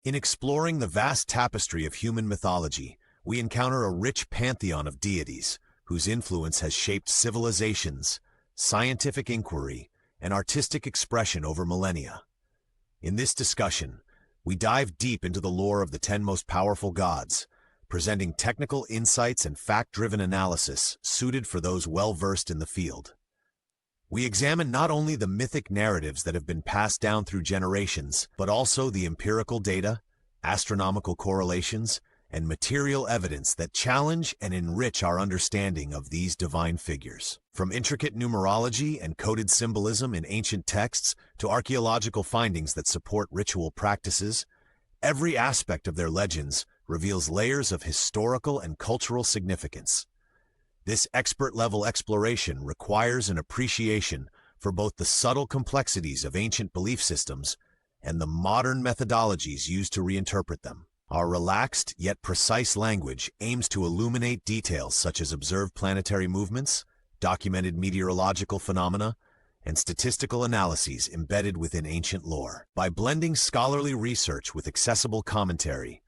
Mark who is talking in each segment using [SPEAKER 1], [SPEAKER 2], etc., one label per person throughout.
[SPEAKER 1] In exploring the vast tapestry of human mythology, we encounter a rich pantheon of deities whose influence has shaped civilizations, scientific inquiry, and artistic expression over millennia. In this discussion, we dive deep into the lore of the 10 most powerful gods, presenting technical insights and fact-driven analysis suited for those well-versed in the field. We examine not only the mythic narratives that have been passed down through generations, but also the empirical data, astronomical correlations, and material evidence that challenge and enrich our understanding of these divine figures. From intricate numerology and coded symbolism in ancient texts to archaeological findings that support ritual practices, every aspect of their legends reveals layers of historical and cultural significance. This expert-level exploration requires an appreciation for both the subtle complexities of ancient belief systems and the modern methodologies used to reinterpret them. Our relaxed yet precise language aims to illuminate details such as observed planetary movements, documented meteorological phenomena, and statistical analyses embedded within ancient lore. By blending scholarly research with accessible commentary,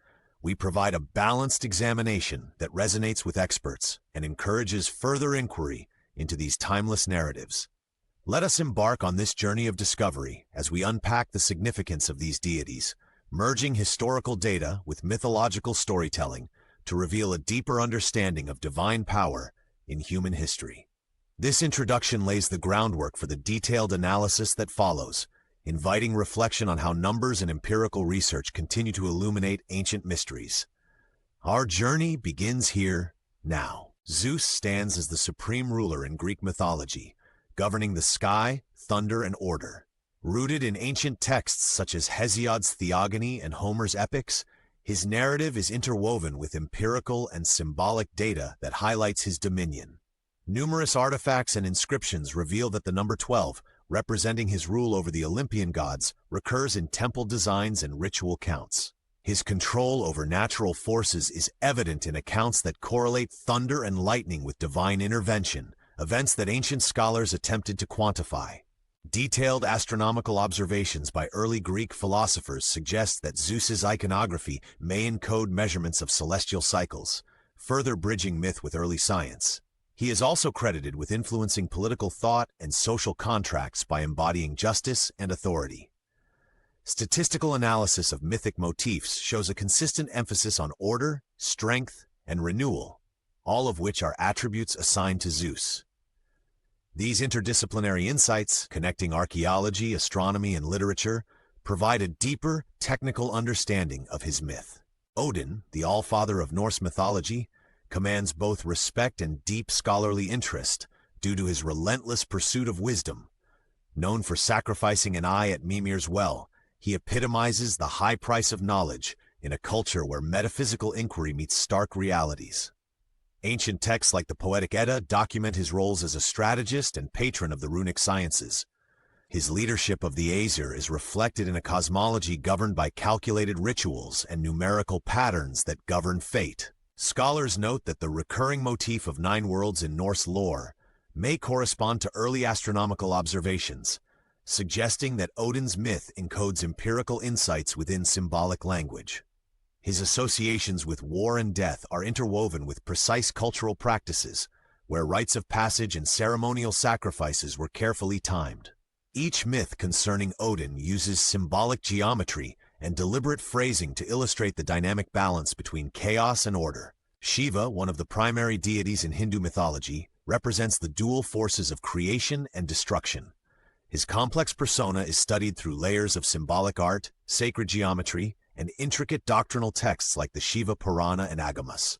[SPEAKER 1] we provide a balanced examination that resonates with experts and encourages further inquiry into these timeless narratives. Let us embark on this journey of discovery as we unpack the significance of these deities, merging historical data with mythological storytelling to reveal a deeper understanding of divine power in human history. This introduction lays the groundwork for the detailed analysis that follows, inviting reflection on how numbers and empirical research continue to illuminate ancient mysteries. Our journey begins here, now. Zeus stands as the supreme ruler in Greek mythology, governing the sky, thunder, and order. Rooted in ancient texts such as Hesiod's Theogony and Homer's epics, his narrative is interwoven with empirical and symbolic data that highlights his dominion. Numerous artifacts and inscriptions reveal that the number 12, representing his rule over the Olympian gods, recurs in temple designs and ritual counts. His control over natural forces is evident in accounts that correlate thunder and lightning with divine intervention, events that ancient scholars attempted to quantify. Detailed astronomical observations by early Greek philosophers suggest that Zeus's iconography may encode measurements of celestial cycles, further bridging myth with early science. He is also credited with influencing political thought and social contracts by embodying justice and authority. Statistical analysis of mythic motifs shows a consistent emphasis on order, strength, and renewal, all of which are attributes assigned to Zeus. These interdisciplinary insights, connecting archaeology, astronomy, and literature, provide a deeper, technical understanding of his myth. Odin, the Allfather of Norse mythology, commands both respect and deep scholarly interest due to his relentless pursuit of wisdom. Known for sacrificing an eye at Mimir's well, he epitomizes the high price of knowledge in a culture where metaphysical inquiry meets stark realities. Ancient texts like the Poetic Edda document his roles as a strategist and patron of the runic sciences. His leadership of the Aesir is reflected in a cosmology governed by calculated rituals and numerical patterns that govern fate. Scholars note that the recurring motif of 9 worlds in Norse lore may correspond to early astronomical observations, suggesting that Odin's myth encodes empirical insights within symbolic language. His associations with war and death are interwoven with precise cultural practices, where rites of passage and ceremonial sacrifices were carefully timed. Each myth concerning Odin uses symbolic geometry and deliberate phrasing to illustrate the dynamic balance between chaos and order. Shiva, one of the primary deities in Hindu mythology, represents the dual forces of creation and destruction. His complex persona is studied through layers of symbolic art, sacred geometry, and intricate doctrinal texts like the Shiva Purana and Agamas.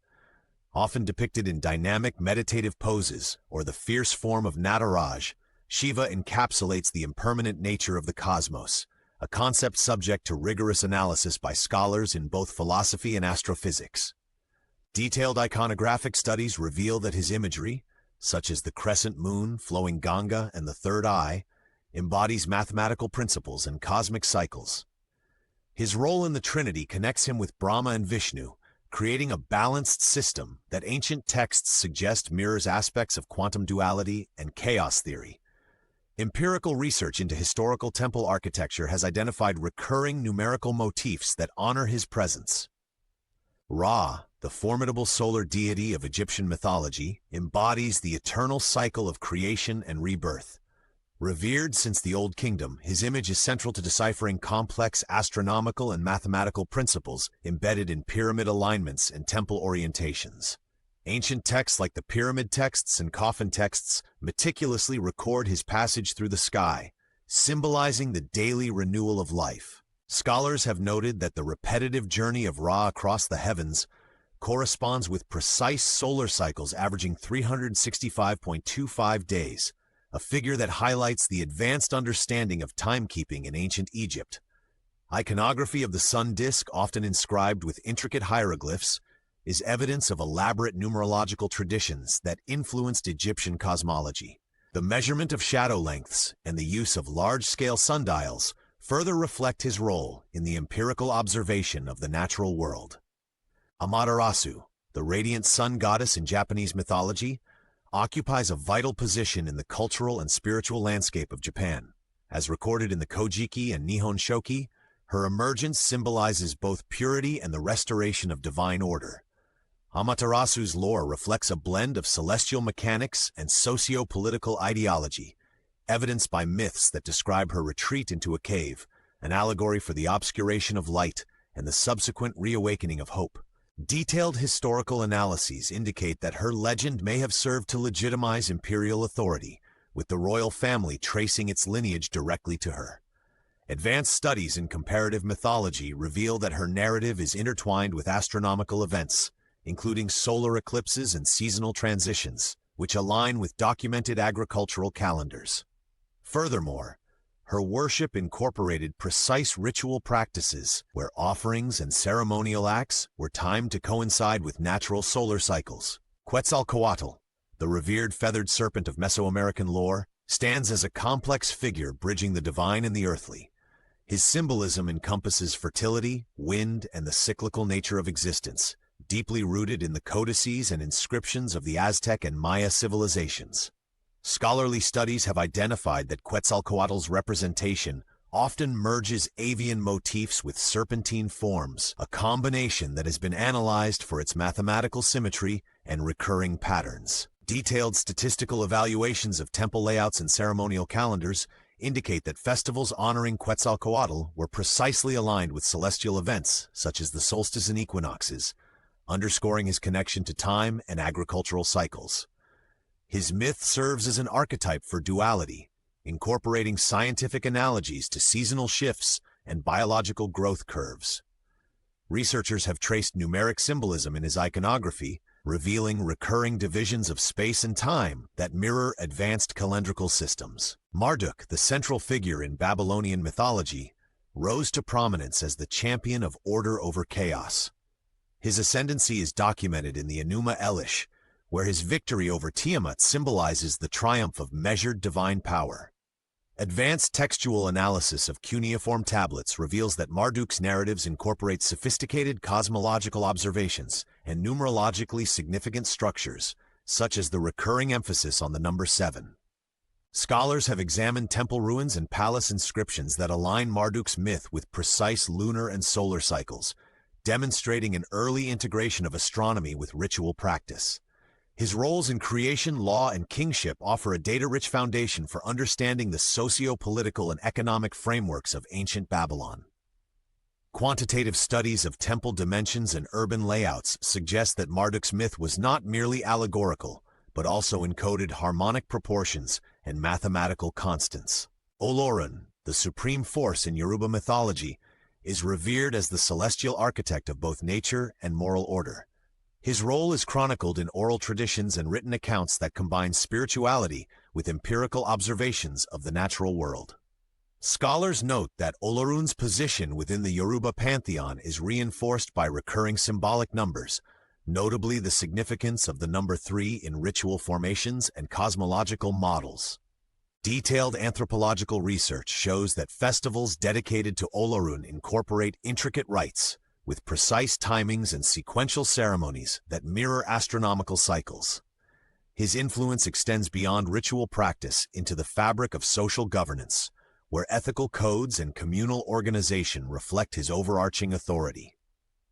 [SPEAKER 1] Often depicted in dynamic meditative poses or the fierce form of Nataraj, Shiva encapsulates the impermanent nature of the cosmos, a concept subject to rigorous analysis by scholars in both philosophy and astrophysics. Detailed iconographic studies reveal that his imagery, such as the crescent moon, flowing Ganga, and the third eye, embodies mathematical principles and cosmic cycles. His role in the Trinity connects him with Brahma and Vishnu, creating a balanced system that ancient texts suggest mirrors aspects of quantum duality and chaos theory. Empirical research into historical temple architecture has identified recurring numerical motifs that honor his presence. Ra, the formidable solar deity of Egyptian mythology, embodies the eternal cycle of creation and rebirth. Revered since the Old Kingdom, his image is central to deciphering complex astronomical and mathematical principles embedded in pyramid alignments and temple orientations. Ancient texts like the pyramid texts and coffin texts meticulously record his passage through the sky, symbolizing the daily renewal of life. Scholars have noted that the repetitive journey of Ra across the heavens corresponds with precise solar cycles averaging 365.25 days, a figure that highlights the advanced understanding of timekeeping in ancient Egypt. Iconography of the sun disk, often inscribed with intricate hieroglyphs, is evidence of elaborate numerological traditions that influenced Egyptian cosmology. The measurement of shadow lengths and the use of large-scale sundials further reflect his role in the empirical observation of the natural world. Amaterasu, the radiant sun goddess in Japanese mythology, occupies a vital position in the cultural and spiritual landscape of Japan. As recorded in the Kojiki and Nihon Shoki, her emergence symbolizes both purity and the restoration of divine order. Amaterasu's lore reflects a blend of celestial mechanics and socio-political ideology, evidenced by myths that describe her retreat into a cave, an allegory for the obscuration of light and the subsequent reawakening of hope. Detailed historical analyses indicate that her legend may have served to legitimize imperial authority, with the royal family tracing its lineage directly to her. Advanced studies in comparative mythology reveal that her narrative is intertwined with astronomical events, including solar eclipses and seasonal transitions, which align with documented agricultural calendars. Furthermore, her worship incorporated precise ritual practices where offerings and ceremonial acts were timed to coincide with natural solar cycles. Quetzalcoatl, the revered feathered serpent of Mesoamerican lore, stands as a complex figure bridging the divine and the earthly. His symbolism encompasses fertility, wind, and the cyclical nature of existence, deeply rooted in the codices and inscriptions of the Aztec and Maya civilizations. Scholarly studies have identified that Quetzalcoatl's representation often merges avian motifs with serpentine forms, a combination that has been analyzed for its mathematical symmetry and recurring patterns. Detailed statistical evaluations of temple layouts and ceremonial calendars indicate that festivals honoring Quetzalcoatl were precisely aligned with celestial events such as the solstice and equinoxes, underscoring his connection to time and agricultural cycles. His myth serves as an archetype for duality, incorporating scientific analogies to seasonal shifts and biological growth curves. Researchers have traced numeric symbolism in his iconography, revealing recurring divisions of space and time that mirror advanced calendrical systems. Marduk, the central figure in Babylonian mythology, rose to prominence as the champion of order over chaos. His ascendancy is documented in the Enuma Elish, where his victory over Tiamat symbolizes the triumph of measured divine power. Advanced textual analysis of cuneiform tablets reveals that Marduk's narratives incorporate sophisticated cosmological observations and numerologically significant structures, such as the recurring emphasis on the number 7. Scholars have examined temple ruins and palace inscriptions that align Marduk's myth with precise lunar and solar cycles, demonstrating an early integration of astronomy with ritual practice. His roles in creation, law, and kingship offer a data-rich foundation for understanding the socio-political and economic frameworks of ancient Babylon. Quantitative studies of temple dimensions and urban layouts suggest that Marduk's myth was not merely allegorical, but also encoded harmonic proportions and mathematical constants. Olorun, the supreme force in Yoruba mythology, is revered as the celestial architect of both nature and moral order. His role is chronicled in oral traditions and written accounts that combine spirituality with empirical observations of the natural world. Scholars note that Olorun's position within the Yoruba pantheon is reinforced by recurring symbolic numbers, notably the significance of the number 3 in ritual formations and cosmological models. Detailed anthropological research shows that festivals dedicated to Olorun incorporate intricate rites, with precise timings and sequential ceremonies that mirror astronomical cycles. His influence extends beyond ritual practice into the fabric of social governance, where ethical codes and communal organization reflect his overarching authority.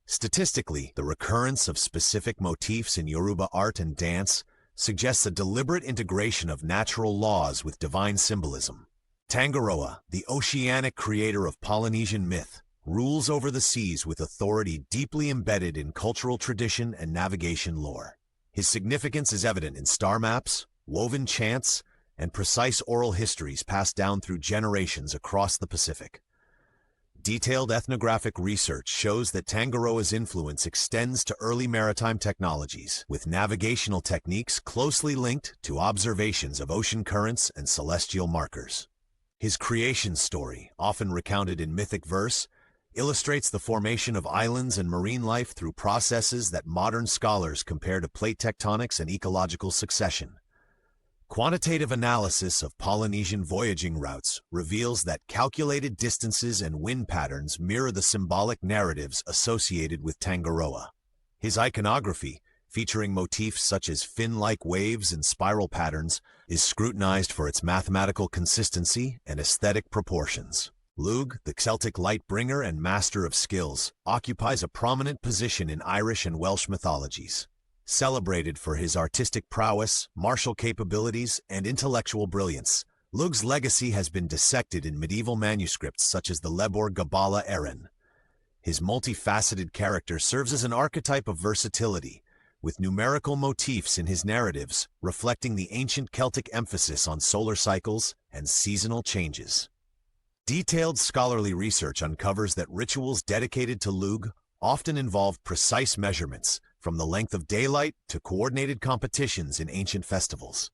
[SPEAKER 1] Statistically, the recurrence of specific motifs in Yoruba art and dance suggests a deliberate integration of natural laws with divine symbolism. Tangaroa, the oceanic creator of Polynesian myth, rules over the seas with authority deeply embedded in cultural tradition and navigation lore. His significance is evident in star maps, woven chants, and precise oral histories passed down through generations across the Pacific. Detailed ethnographic research shows that Tangaroa's influence extends to early maritime technologies, with navigational techniques closely linked to observations of ocean currents and celestial markers. His creation story, often recounted in mythic verse, illustrates the formation of islands and marine life through processes that modern scholars compare to plate tectonics and ecological succession. Quantitative analysis of Polynesian voyaging routes reveals that calculated distances and wind patterns mirror the symbolic narratives associated with Tangaroa. His iconography, featuring motifs such as fin-like waves and spiral patterns, is scrutinized for its mathematical consistency and aesthetic proportions. Lugh, the Celtic light bringer and master of skills, occupies a prominent position in Irish and Welsh mythologies. Celebrated for his artistic prowess, martial capabilities, and intellectual brilliance, Lugh's legacy has been dissected in medieval manuscripts such as the Lebor Gabala Erin. His multifaceted character serves as an archetype of versatility, with numerical motifs in his narratives reflecting the ancient Celtic emphasis on solar cycles and seasonal changes. Detailed scholarly research uncovers that rituals dedicated to Lugh often involved precise measurements, from the length of daylight to coordinated competitions in ancient festivals.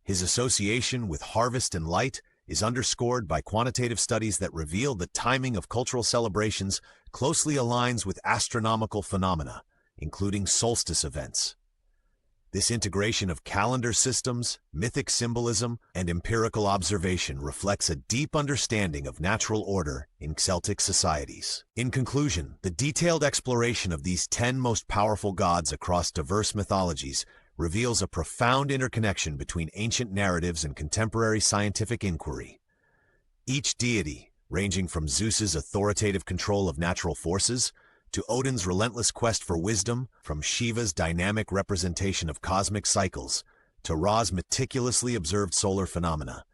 [SPEAKER 1] His association with harvest and light is underscored by quantitative studies that reveal the timing of cultural celebrations closely aligns with astronomical phenomena, including solstice events. This integration of calendar systems, mythic symbolism, and empirical observation reflects a deep understanding of natural order in Celtic societies. In conclusion, the detailed exploration of these 10 most powerful gods across diverse mythologies reveals a profound interconnection between ancient narratives and contemporary scientific inquiry. Each deity, ranging from Zeus's authoritative control of natural forces to Odin's relentless quest for wisdom, from Shiva's dynamic representation of cosmic cycles to Ra's meticulously observed solar phenomena,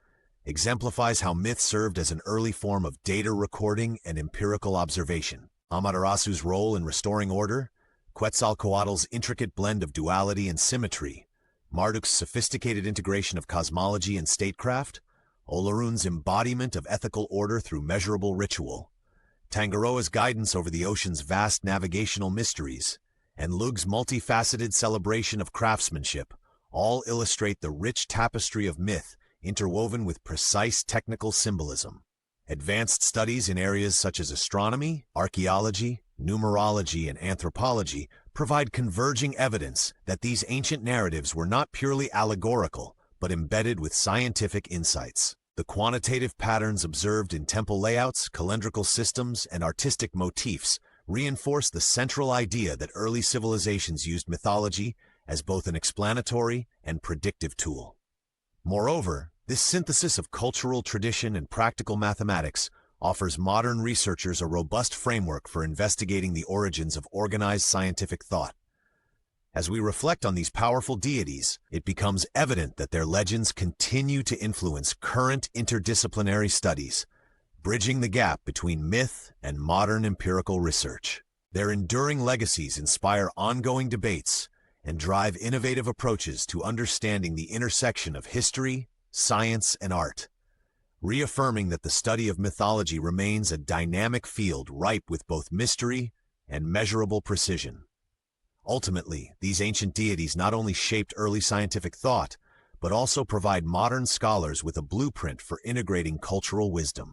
[SPEAKER 1] exemplifies how myth served as an early form of data recording and empirical observation. Amaterasu's role in restoring order, Quetzalcoatl's intricate blend of duality and symmetry, Marduk's sophisticated integration of cosmology and statecraft, Olorun's embodiment of ethical order through measurable ritual, Tangaroa's guidance over the ocean's vast navigational mysteries, and Lugh's multifaceted celebration of craftsmanship all illustrate the rich tapestry of myth interwoven with precise technical symbolism. Advanced studies in areas such as astronomy, archaeology, numerology, and anthropology provide converging evidence that these ancient narratives were not purely allegorical, but embedded with scientific insights. The quantitative patterns observed in temple layouts, calendrical systems, and artistic motifs reinforce the central idea that early civilizations used mythology as both an explanatory and predictive tool. Moreover, this synthesis of cultural tradition and practical mathematics offers modern researchers a robust framework for investigating the origins of organized scientific thought. As we reflect on these powerful deities, it becomes evident that their legends continue to influence current interdisciplinary studies, bridging the gap between myth and modern empirical research. Their enduring legacies inspire ongoing debates and drive innovative approaches to understanding the intersection of history, science, and art, reaffirming that the study of mythology remains a dynamic field ripe with both mystery and measurable precision. Ultimately, these ancient deities not only shaped early scientific thought, but also provide modern scholars with a blueprint for integrating cultural wisdom.